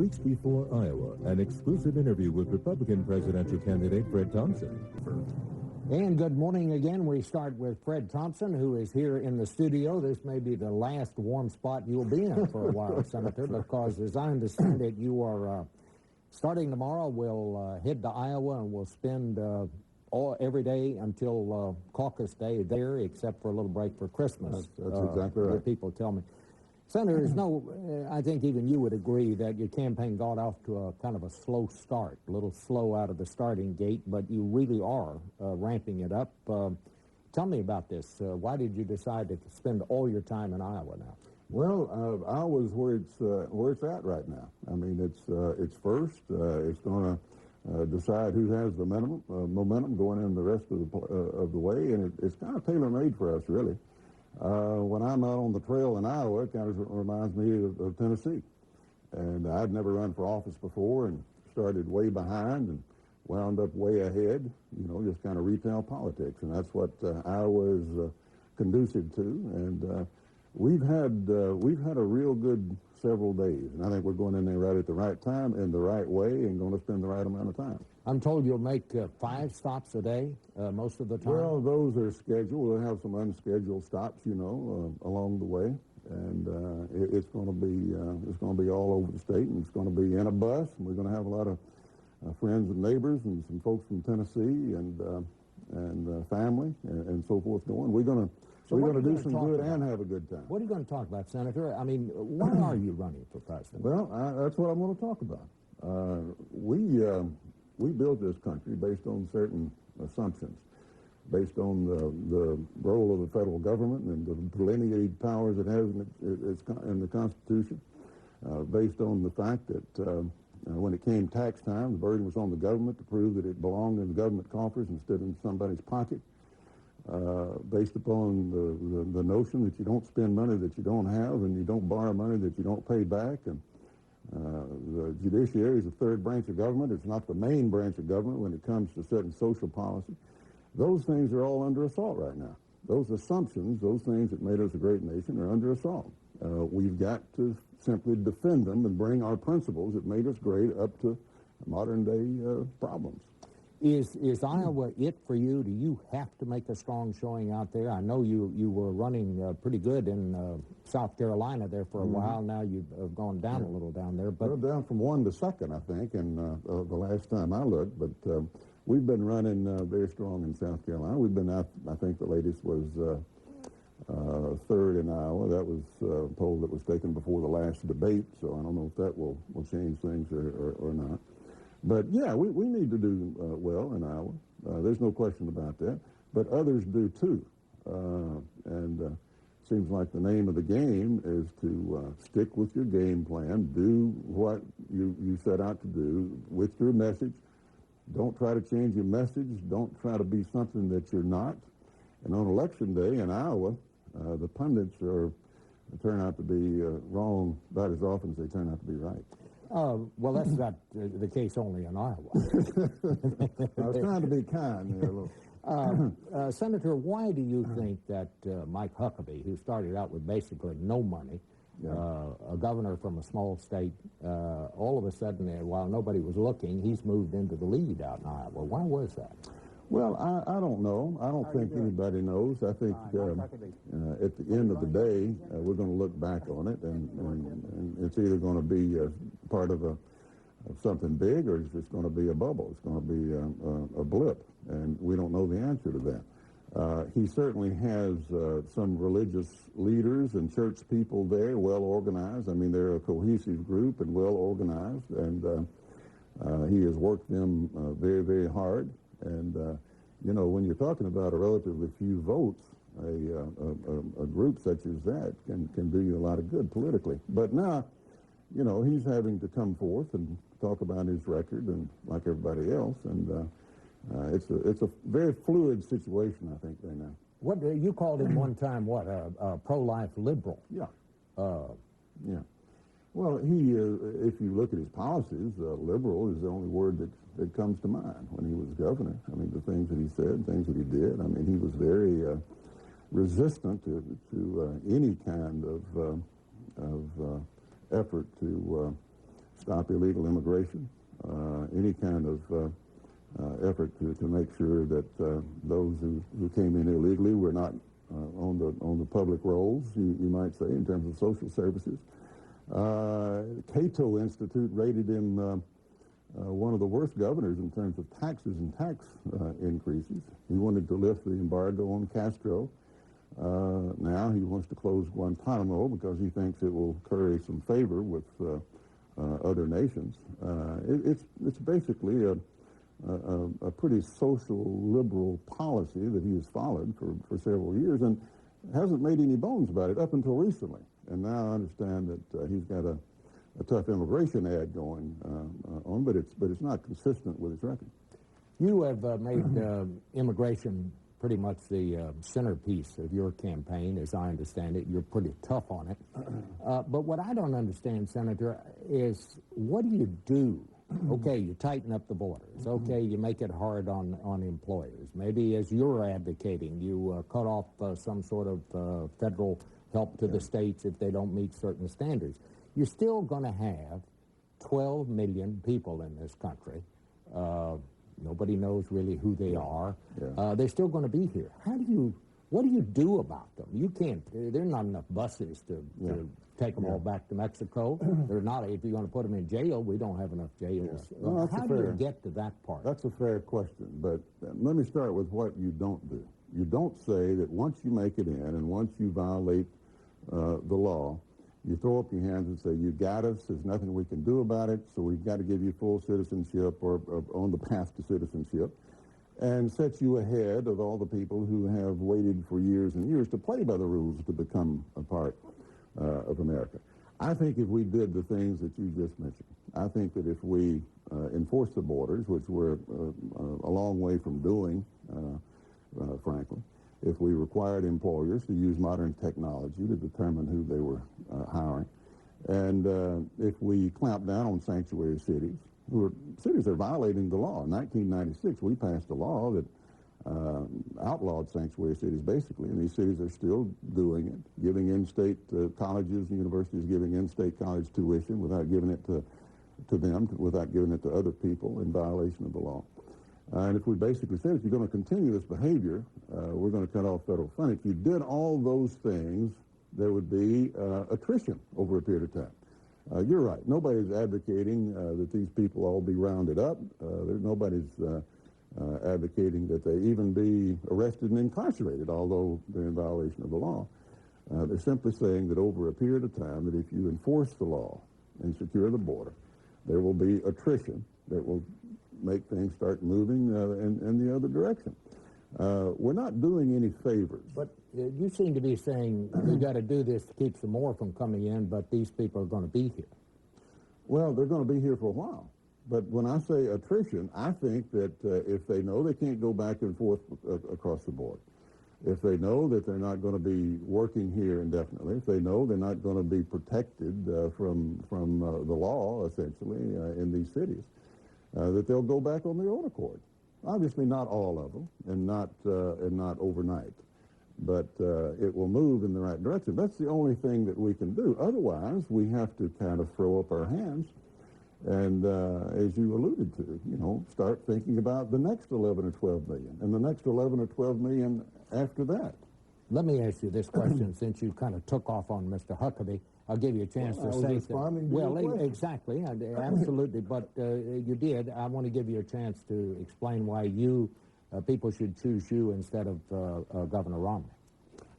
weeks before Iowa, an exclusive interview with Republican presidential candidate Fred Thompson. And good morning again. We start with Fred Thompson, who is here in the studio. This may be the last warm spot you'll be in for a while, Senator, because as I understand it, you are starting tomorrow. We'll head to Iowa and we'll spend every day until caucus day there, except for a little break for Christmas. That's exactly right. People tell me. Senator, there's no, I think even you would agree that your campaign got off to a kind of a slow start, a little slow out of the starting gate, but you really are ramping it up. Tell me about this. Why did you decide to spend all your time in Iowa now? Well, Iowa's where it's at right now. I mean, it's first. It's going to decide who has the momentum going in the rest of the way, and it's kind of tailor-made for us, really. When I'm out on the trail in Iowa, it kind of reminds me of Tennessee. And I'd never run for office before and started way behind and wound up way ahead, you know, just kind of retail politics. And that's what Iowa is conducive to. And we've had a real good several days. And I think we're going in there right at the right time, in the right way, and going to spend the right amount of time. I'm told you'll make 5 stops a day most of the time. Well, those are scheduled. We'll have some unscheduled stops, you know, along the way, and it's going to be all over the state, and it's going to be in a bus, and we're going to have a lot of friends and neighbors and some folks from Tennessee and family and so forth going. We're going to do some good and have a good time. What are you going to talk about, Senator? I mean, why are you running for president? Well, that's what I'm going to talk about. We built this country based on certain assumptions, based on the role of the federal government and the delineated powers it has in the Constitution, based on the fact that when it came tax time, the burden was on the government to prove that it belonged in the government coffers instead of in somebody's pocket, based upon the notion that you don't spend money that you don't have and you don't borrow money that you don't pay back, and the judiciary is the third branch of government. It's not the main branch of government when it comes to setting social policy. Those things are all under assault right now. Those assumptions, those things that made us a great nation are under assault. We've got to simply defend them and bring our principles that made us great up to modern-day problems. Is Iowa it for you? Do you have to make a strong showing out there? I know you were running pretty good in South Carolina there for a while. Now you've gone down a little down there. But well, down from 1 to 2nd, I think, and the last time I looked. But we've been running very strong in South Carolina. We've been out, I think the latest was 3rd in Iowa. That was a poll that was taken before the last debate, so I don't know if that will change things or not. But, yeah, we need to do well in Iowa. There's no question about that. But others do, too. And seems like the name of the game is to stick with your game plan, do what you set out to do with your message. Don't try to change your message. Don't try to be something that you're not. And on Election Day in Iowa, the pundits turn out to be wrong about as often as they turn out to be right. Well, that's not the case only in Iowa. I was trying to be kind there a little. Senator, why do you think that Mike Huckabee, who started out with basically no money, a governor from a small state, all of a sudden, while nobody was looking, he's moved into the lead out in Iowa? Why was that? Well, I don't know. I don't think anybody knows. I think at the end of the day, we're going to look back on it, and it's either going to be part of something big, or it's just going to be a bubble. It's going to be a blip, and we don't know the answer to that. He certainly has some religious leaders and church people there, well organized. I mean, they're a cohesive group and well organized, and he has worked them very, very hard. And, you know, when you're talking about a relatively few votes, a group such as that can do you a lot of good politically. But now, you know, he's having to come forth and talk about his record, and like everybody else, and it's a very fluid situation, I think, right now. What you called him one time? What a pro-life liberal? Yeah. Yeah. Well, he if you look at his policies, liberal is the only word that comes to mind when he was governor. I mean, the things that he said, things that he did. I mean, he was very resistant to any kind of effort to stop illegal immigration, any kind of effort to make sure that those who came in illegally were not on the public rolls, you might say, in terms of social services. Cato Institute rated him one of the worst governors in terms of taxes and tax increases. He wanted to lift the embargo on Castro. Now he wants to close Guantanamo because he thinks it will curry some favor with other nations. It's basically a pretty social liberal policy that he has followed for several years and hasn't made any bones about it up until recently. And now I understand that he's got a tough immigration ad going on, but it's not consistent with his record. You have made immigration pretty much the centerpiece of your campaign, as I understand it. You're pretty tough on it. But what I don't understand, Senator, is what do you do? Okay, you tighten up the borders. Okay, you make it hard on employers. Maybe, as you're advocating, you cut off some sort of federal help to the states if they don't meet certain standards. You're still going to have 12 million people in this country. Nobody knows really who they are. Yeah. They're still going to be here. What do you do about them? You can't, there are not enough buses to take them all back to Mexico. They're not, if you're going to put them in jail, we don't have enough jails. Yeah. Well, how do you get to that part? That's a fair question, but let me start with what you don't do. You don't say that once you make it in and once you violate the law, you throw up your hands and say, you got us, there's nothing we can do about it, so we've got to give you full citizenship or on the path to citizenship, and set you ahead of all the people who have waited for years and years to play by the rules to become a part of America. I think if we did the things that you just mentioned, I think that if we enforce the borders, which we're a long way from doing, frankly, if we required employers to use modern technology to determine who they were hiring, and if we clamp down on sanctuary cities, cities are violating the law. In 1996, we passed a law that outlawed sanctuary cities, basically, and these cities are still doing it, giving in-state colleges and universities, giving in-state college tuition without giving it to them, without giving it to other people in violation of the law. And if we basically said, if you're going to continue this behavior, we're going to cut off federal funding. If you did all those things, there would be attrition over a period of time. You're right. Nobody's advocating that these people all be rounded up. Nobody's advocating that they even be arrested and incarcerated, although they're in violation of the law. They're simply saying that over a period of time, that if you enforce the law and secure the border, there will be attrition that will make things start moving in the other direction. We're not doing any favors. But you seem to be saying we've got to do this to keep some more from coming in, but these people are going to be here. Well, they're going to be here for a while. But when I say attrition, I think that if they know they can't go back and forth across the board, if they know that they're not going to be working here indefinitely, if they know they're not going to be protected from the law, essentially, in these cities, that they'll go back on their own accord. Obviously, not all of them, and not overnight, but it will move in the right direction. That's the only thing that we can do. Otherwise, we have to kind of throw up our hands and, as you alluded to, start thinking about the next 11 or 12 million, and the next 11 or 12 million after that. Let me ask you this question, since you kind of took off on Mr. Huckabee. I'll give you a chance to say that. Well, exactly, absolutely. But you did. I want to give you a chance to explain why people should choose you instead of Governor Romney.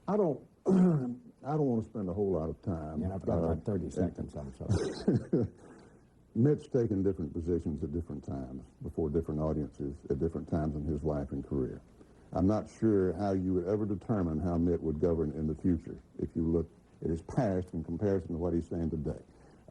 I don't want to spend a whole lot of time. And I've got about 30 seconds. I'm sorry. Mitt's taken different positions at different times before different audiences at different times in his life and career. I'm not sure how you would ever determine how Mitt would govern in the future if you look at his past in comparison to what he's saying today.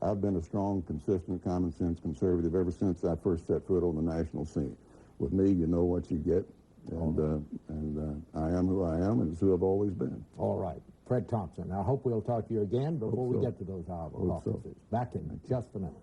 I've been a strong, consistent, common-sense conservative ever since I first set foot on the national scene. With me, you know what you get, and I am who I am, and it's who I've always been. All right. Fred Thompson. I hope we'll talk to you again before we get to those Iowa caucuses. Back in just a minute.